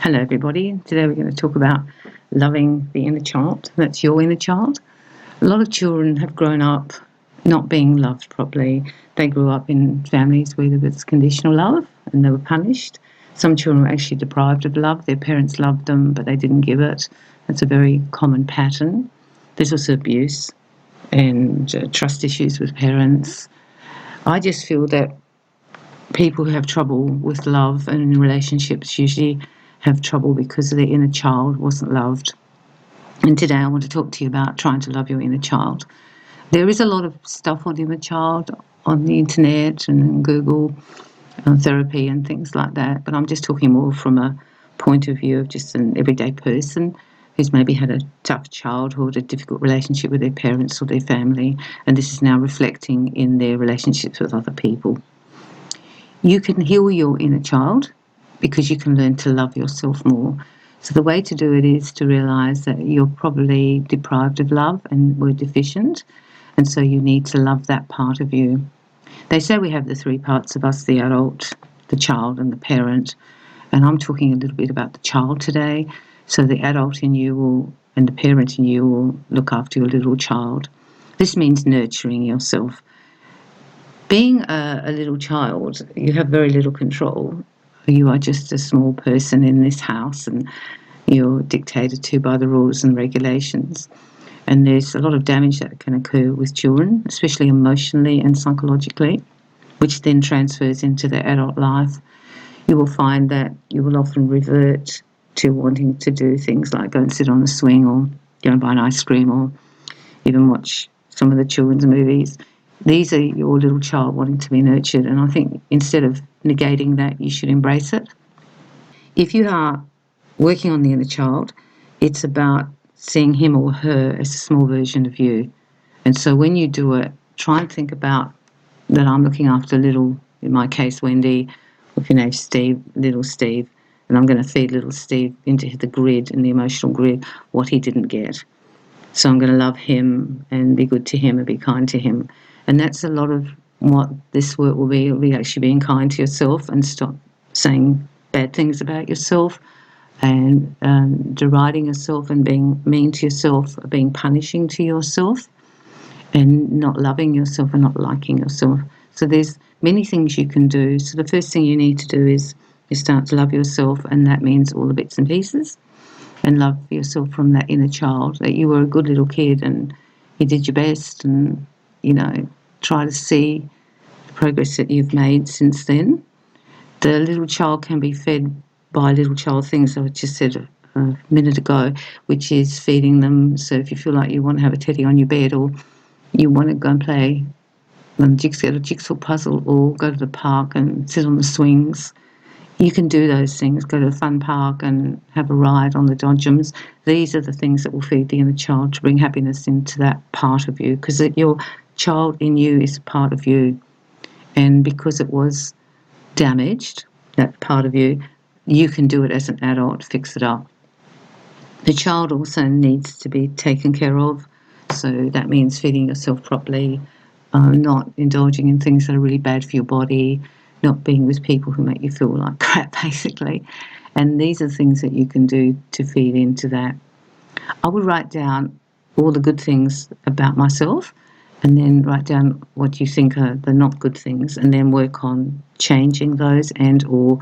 Hello, everybody. Today we're going to talk about loving the inner child. That's your inner child. A lot of children have grown up not being loved properly. They grew up in families where there was conditional love and they were punished. Some children were actually deprived of love. Their parents loved them, but they didn't give it. That's a very common pattern. There's also abuse and trust issues with parents. I just feel that people who have trouble with love and in relationships usually have trouble because their inner child wasn't loved. And today I want to talk to you about trying to love your inner child. There is a lot of stuff on the inner child on the internet and Google therapy and things like that, but I'm just talking more from a point of view of just an everyday person who's maybe had a tough childhood, a difficult relationship with their parents or their family, and this is now reflecting in their relationships with other people. You can heal your inner child because you can learn to love yourself more. So the way to do it is to realise that you're probably deprived of love and were deficient, and so you need to love that part of you. They say we have the three parts of us, the adult, the child and the parent, and I'm talking a little bit about the child today. So the adult in you and the parent in you will look after your little child. This means nurturing yourself. Being a little child, you have very little control. You are just a small person in this house and you're dictated to by the rules and regulations. And there's a lot of damage that can occur with children, especially emotionally and psychologically, which then transfers into their adult life. You will find that you will often revert to wanting to do things like go and sit on a swing or go and buy an ice cream or even watch some of the children's movies. These are your little child wanting to be nurtured, and I think instead of negating that, you should embrace it. If you are working on the inner child, it's about seeing him or her as a small version of you. And so when you do it, try and think about that I'm looking after little, in my case, Wendy, or if your name's Steve, little Steve, and I'm going to feed little Steve into the grid and the emotional grid what he didn't get. So I'm going to love him and be good to him and be kind to him. And that's a lot of what this work will be. It'll be actually being kind to yourself and stop saying bad things about yourself and deriding yourself and being mean to yourself, being punishing to yourself and not loving yourself and not liking yourself. So there's many things you can do. So the first thing you need to do is you start to love yourself, and that means all the bits and pieces, and love yourself from that inner child, that you were a good little kid and you did your best, and try to see the progress that you've made since then. The little child can be fed by little child things I just said a minute ago, which is feeding them. So if you feel like you want to have a teddy on your bed, or you want to go and play a jigsaw puzzle, or go to the park and sit on the swings, you can do those things. Go to a fun park and have a ride on the dodgems. These are the things that will feed the inner child to bring happiness into that part of you, because your child in you is part of you. And because it was damaged, that part of you, you can do it as an adult, fix it up. The child also needs to be taken care of. So that means feeding yourself properly, not indulging in things that are really bad for your body, not being with people who make you feel like crap, basically. And these are things that you can do to feed into that. I would write down all the good things about myself, and then write down what you think are the not good things, and then work on changing those and or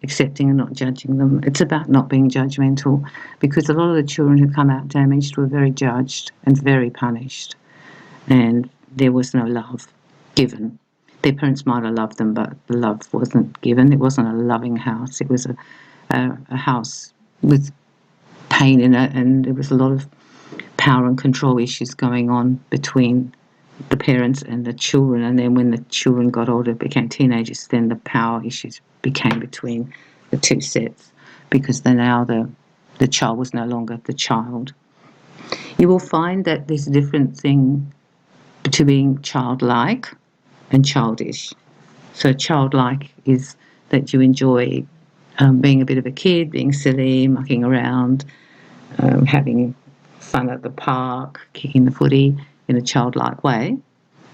accepting and not judging them. It's about not being judgmental, because a lot of the children who come out damaged were very judged and very punished, and there was no love given. Their parents might have loved them, but the love wasn't given. It wasn't a loving house. It was a house with pain in it, and there was a lot of power and control issues going on between the parents and the children. And then when the children got older, became teenagers, then the power issues became between the two sets, because then now the child was no longer the child. You will find that there's a different thing to being childlike and childish. So childlike is that you enjoy being a bit of a kid, being silly, mucking around, having fun at the park, kicking the footy in a childlike way,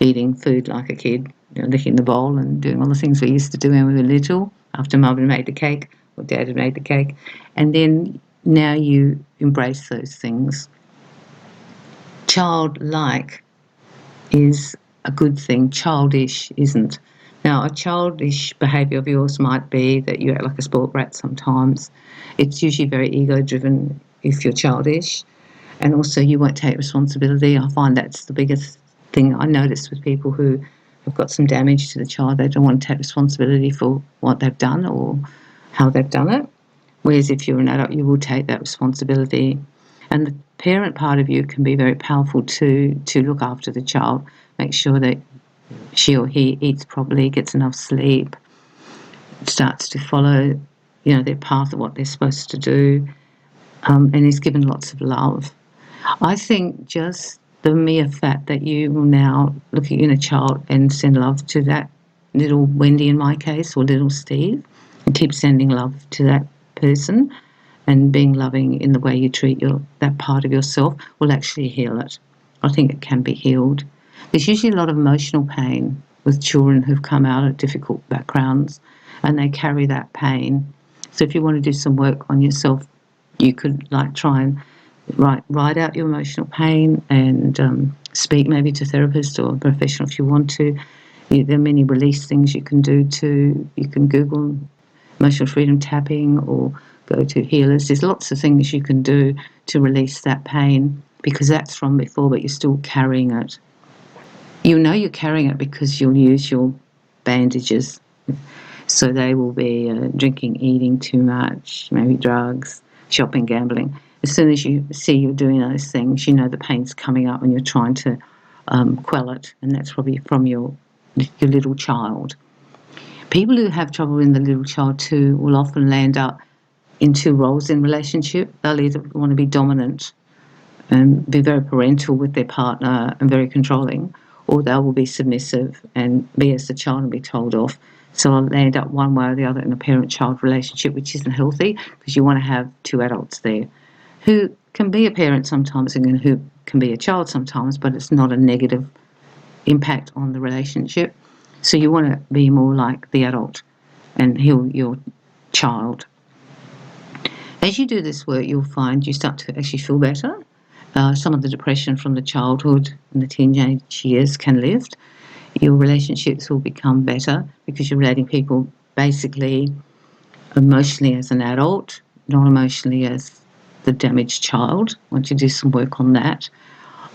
eating food like a kid, licking the bowl and doing all the things we used to do when we were little after Mum had made the cake, or Dad had made the cake, and then now you embrace those things. Childlike is a good thing. Childish isn't. Now, a childish behaviour of yours might be that you act like a spoilt brat sometimes. It's usually very ego-driven if you're childish, and also you won't take responsibility. I find that's the biggest thing I notice with people who have got some damage to the child. They don't want to take responsibility for what they've done or how they've done it. Whereas if you're an adult, you will take that responsibility. And the parent part of you can be very powerful too, to look after the child, make sure that she or he eats properly, gets enough sleep, starts to follow, their path of what they're supposed to do, and is given lots of love. I think just the mere fact that you will now look at your inner child and send love to that little Wendy in my case, or little Steve, and keep sending love to that person and being loving in the way you treat that part of yourself will actually heal it. I think it can be healed. There's usually a lot of emotional pain with children who've come out of difficult backgrounds and they carry that pain. So if you want to do some work on yourself, you could try and write out your emotional pain and speak maybe to a therapist or a professional if you want to. There are many release things you can do too. You can Google emotional freedom tapping or go to healers. There's lots of things you can do to release that pain because that's from before, but you're still carrying it. You know you're carrying it because you'll use your bandages. So they will be drinking, eating too much, maybe drugs, shopping, gambling. As soon as you see you're doing those things, you know the pain's coming up and you're trying to quell it, and that's probably from your little child. People who have trouble in the little child too will often land up in two roles in relationship. They'll either want to be dominant and be very parental with their partner and very controlling, or they will be submissive and be as the child and be told off. So I'll land up one way or the other in a parent-child relationship, which isn't healthy because you want to have two adults there who can be a parent sometimes and who can be a child sometimes, but it's not a negative impact on the relationship. So you want to be more like the adult and heal your child. As you do this work, you'll find you start to actually feel better. Some of the depression from the childhood and the teenage years can lift. Your relationships will become better because you're relating people basically emotionally as an adult, not emotionally as the damaged child. Once you do some work on that,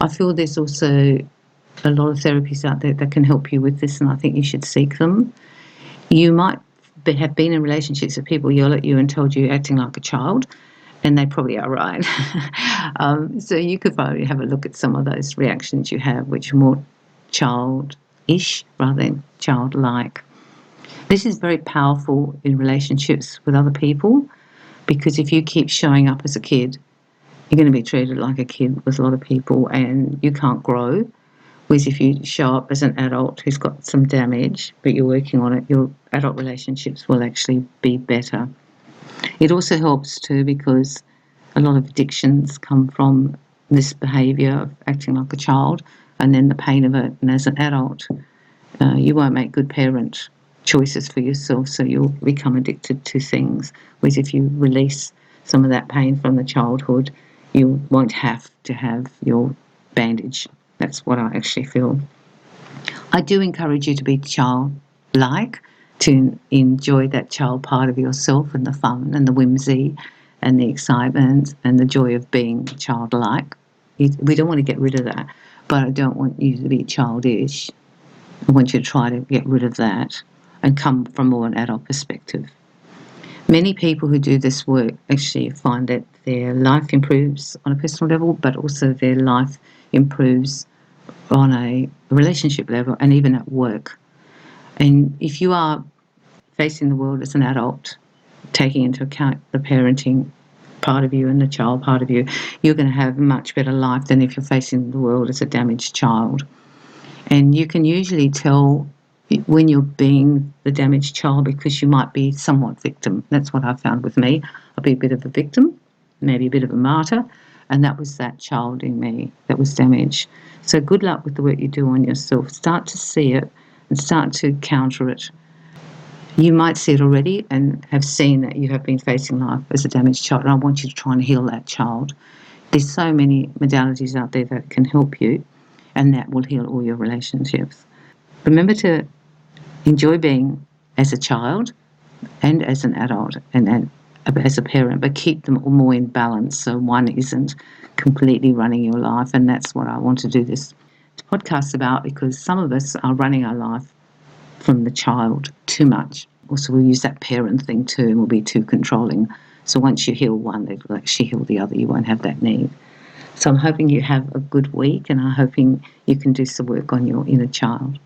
I feel there's also a lot of therapies out there that can help you with this, and I think you should seek them. You might have been in relationships where people yell at you and told you you're acting like a child, and they probably are right. So you could probably have a look at some of those reactions you have, which are more childish rather than childlike. This is very powerful in relationships with other people because if you keep showing up as a kid, you're going to be treated like a kid with a lot of people and you can't grow. Whereas if you show up as an adult who's got some damage, but you're working on it, your adult relationships will actually be better. It also helps too because a lot of addictions come from this behaviour of acting like a child and then the pain of it. And as an adult, you won't make good parent choices for yourself, so you'll become addicted to things. Whereas if you release some of that pain from the childhood, you won't have to have your bandage. That's what I actually feel. I do encourage you to be childlike, to enjoy that child part of yourself and the fun and the whimsy and the excitement and the joy of being childlike. We don't want to get rid of that, but I don't want you to be childish. I want you to try to get rid of that and come from more an adult perspective. Many people who do this work actually find that their life improves on a personal level, but also their life improves on a relationship level and even at work. And if you are facing the world as an adult, taking into account the parenting part of you and the child part of you, you're going to have a much better life than if you're facing the world as a damaged child. And you can usually tell when you're being the damaged child because you might be somewhat victim. That's what I found with me. I'll be a bit of a victim, maybe a bit of a martyr, and that was that child in me that was damaged. So good luck with the work you do on yourself. Start to see it and start to counter it. You might see it already and have seen that you have been facing life as a damaged child, and I want you to try and heal that child. There's so many modalities out there that can help you, and that will heal all your relationships. Remember to enjoy being as a child and as an adult and as a parent, but keep them all more in balance so one isn't completely running your life. And that's what I want to do this podcast about, because some of us are running our life from the child too much. Also, we'll use that parent thing too, and we'll be too controlling. So once you heal one, it'll actually heal the other. You won't have that need. So I'm hoping you have a good week, and I'm hoping you can do some work on your inner child.